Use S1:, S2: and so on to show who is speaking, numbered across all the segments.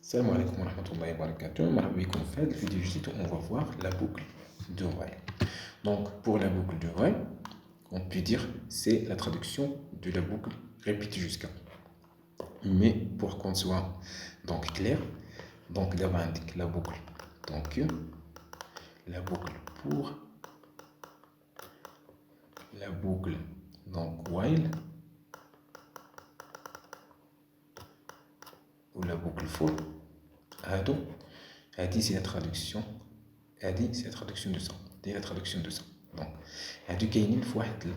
S1: Salam alaikum wa rahmatullahi wa barakatuh. Marhaba bikoum في هذا الفيديو الجديد on va voir la boucle de while. Donc pour la boucle de while, on peut dire c'est la traduction de la boucle répétée jusqu'à. Mais pour qu'on soit donc clair, donc d'abord indique la boucle. Donc la boucle pour la boucle donc while ou la boucle for. Hadi c'est la traduction. Hadi c'est la traduction de ça. C'est la traduction de ça. Donc hadi كاينين في واحد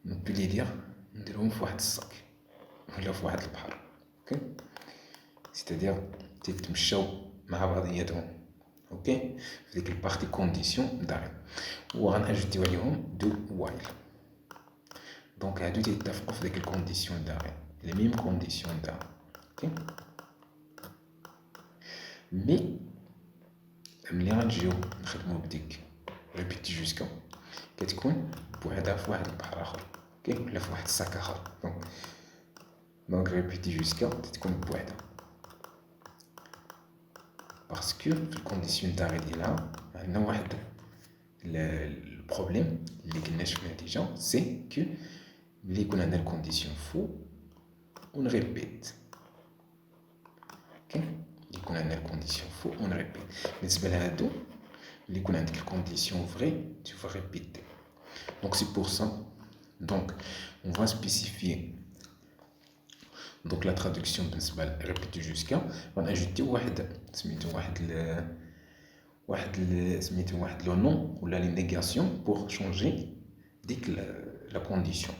S1: on peut les dire نديرهم في واحد الصك ولا في واحد البحر. اوكي c'est-à-dire تيتمشاو مع بعضياتهم. اوكي في ديك البارتي كونديسيون داري وغنأجوتيو عليهم دو وايل. دونك هادو تيتفقوا في ديك الكونديسيون داري لي ميم كونديسيون داري. اوكي مي ملي غنجيو نخدمو بديك ريبيتي جوسكا كتكون بوحدها في واحد البحر اخر. اوكي ولا في واحد الساك اخر. دونك ريبيتي جوسكا تتكون بوحدها باسكو في الكونديسيون تاعي ديالها عندنا واحد البروبليم اللي قلنا شفناه ديجا سي كو ملي يكون عندنا الكونديسيون فو ونريبيت. اوكي يكون عندنا الكونديسيون فو ونريبيت. بالنسبه لهادو اللي يكون عندك الكونديسيون فري tu vas répéter. Donc c'est pour ça donc on va spécifier donc la traduction بالنسبه répéter jusqu'à غنأجوتيو واحد سميتو واحد لو نون ولا لي نيغاسيون pour changer ديك la condition.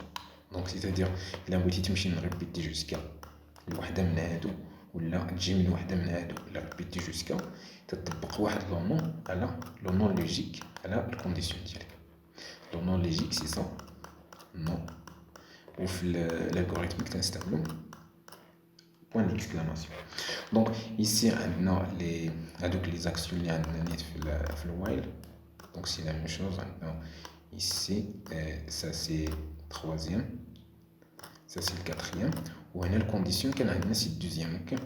S1: Donc c'est-à-dire الا بغيتي تمشي نريبيتي jusqu'à لوحده من هادو ولا تجي من وحده من هادو لا ريبيتي جوسكا تطبق واحد لو نون على لو نون لوجيك على الكونديسيون ديالك. لو نون لوجيك سي سا نون وفي الالغوريثم كنستعملو بوين ديكسكلاماسيون. دونك ايسي عندنا لي هادوك لي زاكسيون اللي عندنا نيت في الوايل. دونك سي لا ميم شوز عندنا ايسي سا سي troisième, ça c'est le quatrième. وهنا الكونديسيون كان عندنا سي الدوزيام. اوكي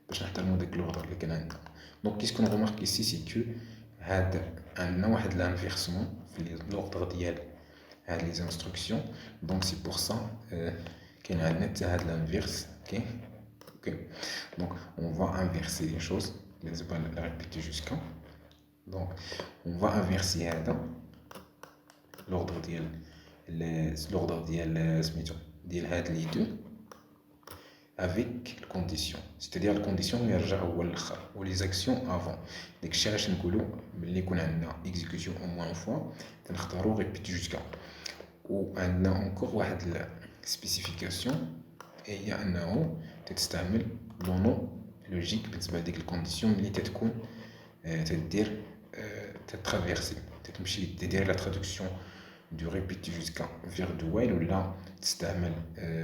S1: باش نحترمو داك لوردر اللي كان عندنا. دونك كيس كون غومارك ايسي سي كو هاد عندنا واحد لانفيرسمون في لوردر ديال هاد لي انستركسيون. دونك سي بور سا كاين عندنا حتى هاد لانفيرس. اوكي دونك اون فا انفيرسي لي شوز بالنسبه لا ريبيتي جوسكا. دونك اون فا انفيرسي هذا لوردر ديال سميتو ديال هاد لي دو avec le condition, c'est-à-dire la condition يرجع هو الاخر و les actions avant. داك الشيء علاش نقولوا ملي يكون عندنا exécution au moins une fois تنختاروا répéter jusqu'à. و عندنا encore واحد spécification هي انه تستعمل لو نون لوجيك بالنسبه لديك الكونديسيون ملي تتكون تدير تترافيرسي تمشي تدير لا traduction du répéter jusqu'à vers du while ولا تستعمل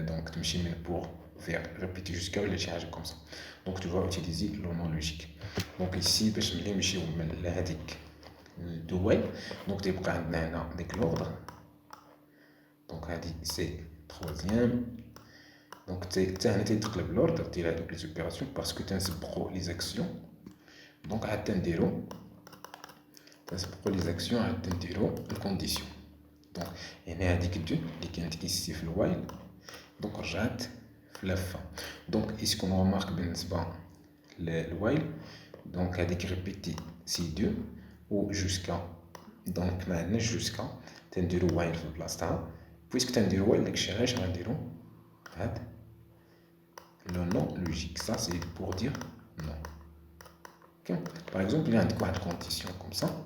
S1: donc تمشي من pour vers répéter jusqu'à ولا شي حاجه comme ça. Donc tu vas utiliser le nom logique. Donc ici باش ملي نمشيو من لهاديك du while donc تيبقى عندنا هنا ديك l'ordre. donc هادي سي troisième. donc حتى هنا تيتقلب l'ordre ديال هادوك لي زوبيراسيون باسكو تنسبقوا لي زاكسيون. donc عاد تنديروا لي زاكسيون عاد تنديروا الكونديسيون. دونك هنا هذيك الدو اللي كانت ايسي في الوايل دونك رجعت في لافا. دونك اسكو نورمارك بالنسبه للوايل دونك هذيك ريبيتي سي دو و جوسكا. دونك ما عندناش جوسكا تنديرو وايل في بلاصتها بويسك تنديرو وايل داكشي علاش غنديرو هاد لو نون لوجيك. سا سي بور دير نون. اوكي باغ اكزومبل اللي عندك واحد الكونديسيون كوم سا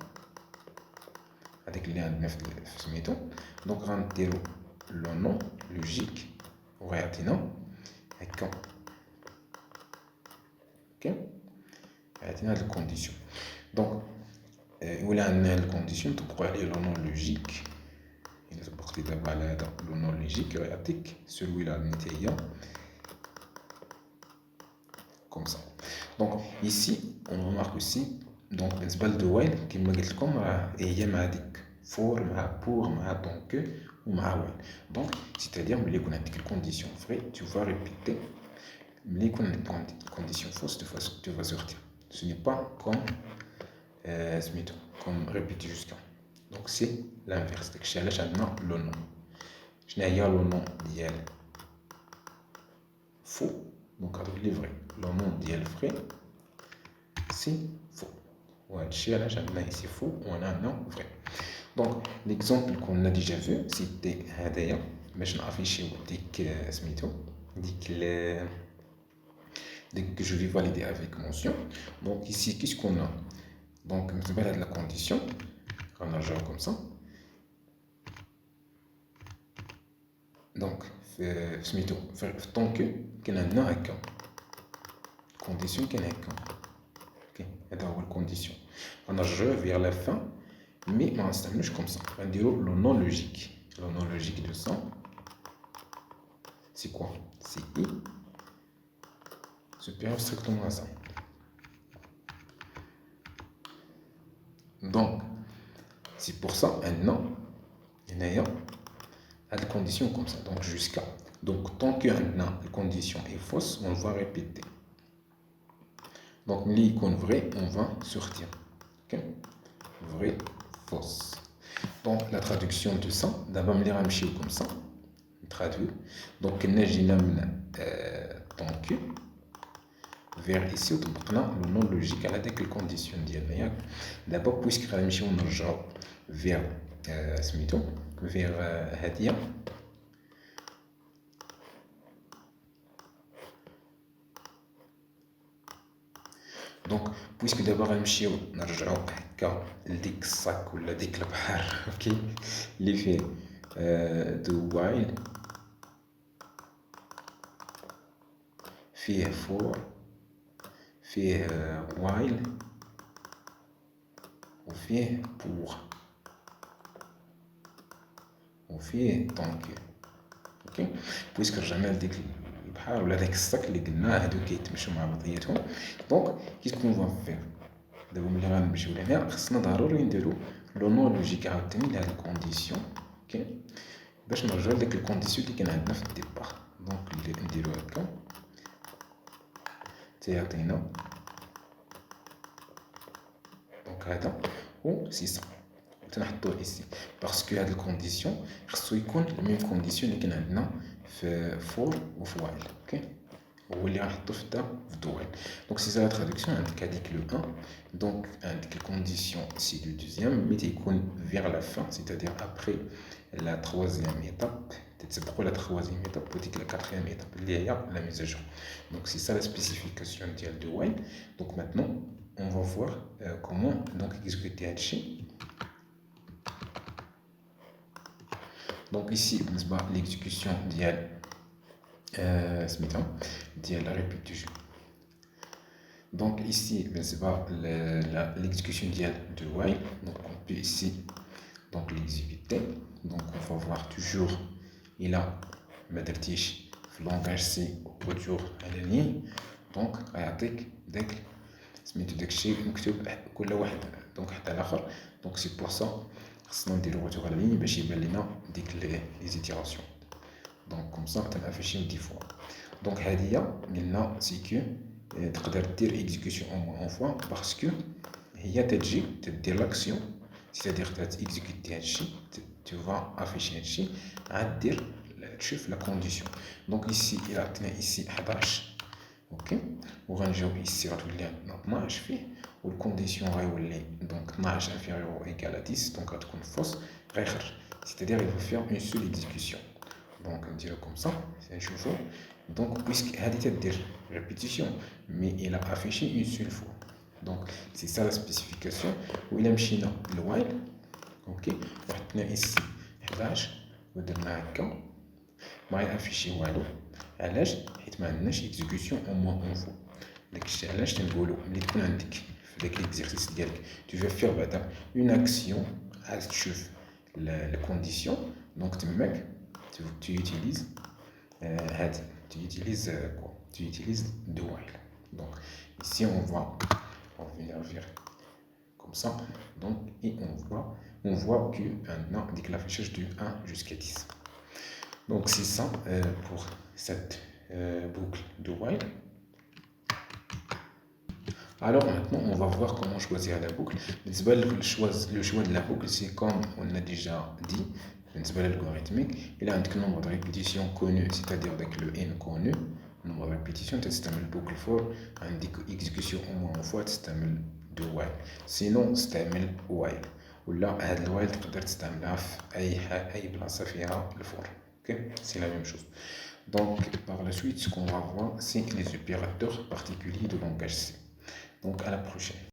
S1: هذاك اللي عندنا في سميتو دونك غنديرو لو نون لوجيك وغيعطينا هكا. اوكي عطينا هاد الكونديسيون. دونك ولا عندنا هاد الكونديسيون نطبقو عليه لو نون لوجيك. الا طبقتي دابا على هذا لو نون لوجيك غيعطيك سولوي لا اللي هي كوم سا. دونك ici on remarque aussi donc بالنسبه لدو وايل كما قلت لكم راه هي مع ديك فور مع بور مع دونك ومع وايل. دونك c'est-à-dire ملي يكون عندك الكونديسيون فري tu vas répéter les conditions fausses, tu vas sortir. Ce n'est pas comme, comme répéter jusqu'à. Donc c'est l'inverse. Donc chez le nom. Je n'ai le nom d'IL faux. Donc avec les vrais. Le nom d'IL vrai, c'est faux. Ouais, chez ici faux, on a un nom vrai. Donc l'exemple qu'on a déjà vu, c'était Hadaya. Mais je n'ai affiché dès que je vais valider avec mention. Donc ici, qu'est-ce qu'on a? Donc, je vais la condition. On a genre comme ça. Donc, tant que qu'il y a un cas. Condition qu'il y a un cas. Ok, et dans la condition. On a je vers la fin, mais on s'amuse comme ça. On dit le non logique. Le non logique de ça, c'est quoi? C'est I supérieur strictement à ça. Donc, c'est pour ça un non, il y a des conditions comme ça. Donc, jusqu'à. Donc, tant que la condition est fausse, on va répéter. Donc, l'icône vrai, on va sortir. Ok? Vrai, fausse. Donc, la traduction de ça, d'abord, on va comme ça. Traduire. Donc, on a tant que vers ici, on a le nom logique à la condition d'IA. D'abord, puisque on a vers Hadia. Donc, puisque d'abord, on a le sac ou le déclapar, ok, l'effet de while, fait for, fait while, ou fait pour, ou fait tant que, ok, puisque jamais le déclapar ou le sac, les gna, donc, qu'est-ce qu'on va faire? دابا ملي غنمشيو لهنا خصنا ضروري نديرو لو نون لوجيك عاوتاني لهاد الكونديسيون اوكي باش نرجعو لديك الكونديسيون اللي كان عندنا في الديبار دونك اللي نديرو هكا تيعطينا دونك هذا و 600 تنحطوه ici باسكو هاد الكونديسيون خصو يكون الميم كونديسيون اللي كان عندنا في فور وفي وايل اوكي هو اللي غنحطو في دا في دوال دونك سي سا لا ترادكسيون عندك هذيك لو 1 دونك عندك الكونديسيون سي دو دوزيام مي تيكون فيغ لا فان سيتادير ابري لا تروازيام ايتاب تتسبقوا لا تروازيام ايتاب وديك لا كاتريام ايتاب اللي هي لا ميزاجور دونك سي سا لا سبيسيفيكاسيون ديال دو وايل دونك ماتنون on va voir comment donc exécuter هادشي donc ici l'exécution ديال la répétition. Donc ici, c'est pas l'exécution de while. Donc on peut ici donc l'exécuter. Donc on va voir toujours il a مدرتيش في langage C toujours على ligne. Donc غيعطيك داك سميتو داكشي مكتوب كل واحد دونك حتى الاخر. Donc c'est pour ça خصنا نديرو retour على ligne باش يبان لنا ديك لي زيتيراسيون. Donc comme ça on affiché 10 fois. Donc هادية قلنا سي كو تقدر دير اكزيكوسيون او موان اون فوا باسكو هي تجي تدير لاكسيون سيتادير تاكزيكوتي هادشي tu vas afficher هادشي عاد دير تشوف لا كونديسيون. دونك ايسي الى عطينا ايسي 11 اوكي وغنجيو ايسي غتولي عندنا 12 فيه والكونديسيون غيولي دونك 12 انفيريور او ايكال 10 دونك غتكون فوس غيخرج سيتادير il va faire une seule exécution. Donc on dirait comme ça, c'est un chauffeur. Donc puisque Hadith dire répétition, mais il a affiché une seule fois. Donc c'est ça la spécification. Où il a mis le while, ok. On a ici 11, on a quand, mais il a affiché while. À l'âge, il a une exécution au moins une fois. Donc à l'âge, tu as avec l'exercice dialogue. Tu veux faire une action à suivre la condition. Donc tu utilises quoi? Tu utilises do while. Donc ici on va venir comme ça. Donc et on voit que maintenant avec l'affichage du 1 jusqu'à 10. Donc c'est ça pour cette boucle de while. Alors maintenant, on va voir comment choisir la boucle. Le choix de la boucle, c'est comme on a déjà dit, l'algorithmique, il a un nombre de répétitions connues, c'est-à-dire avec le n connu, le nombre de répétitions, c'est un boucle for, indique exécution au moins une fois, c'est un de while. Sinon, c'est un while. Ou là, le while, tu peux تستعملها في أي بلاصة فيها le for. C'est la même chose. Donc, par la suite, ce qu'on va voir, c'est les opérateurs particuliers de langage C. Donc, à la prochaine.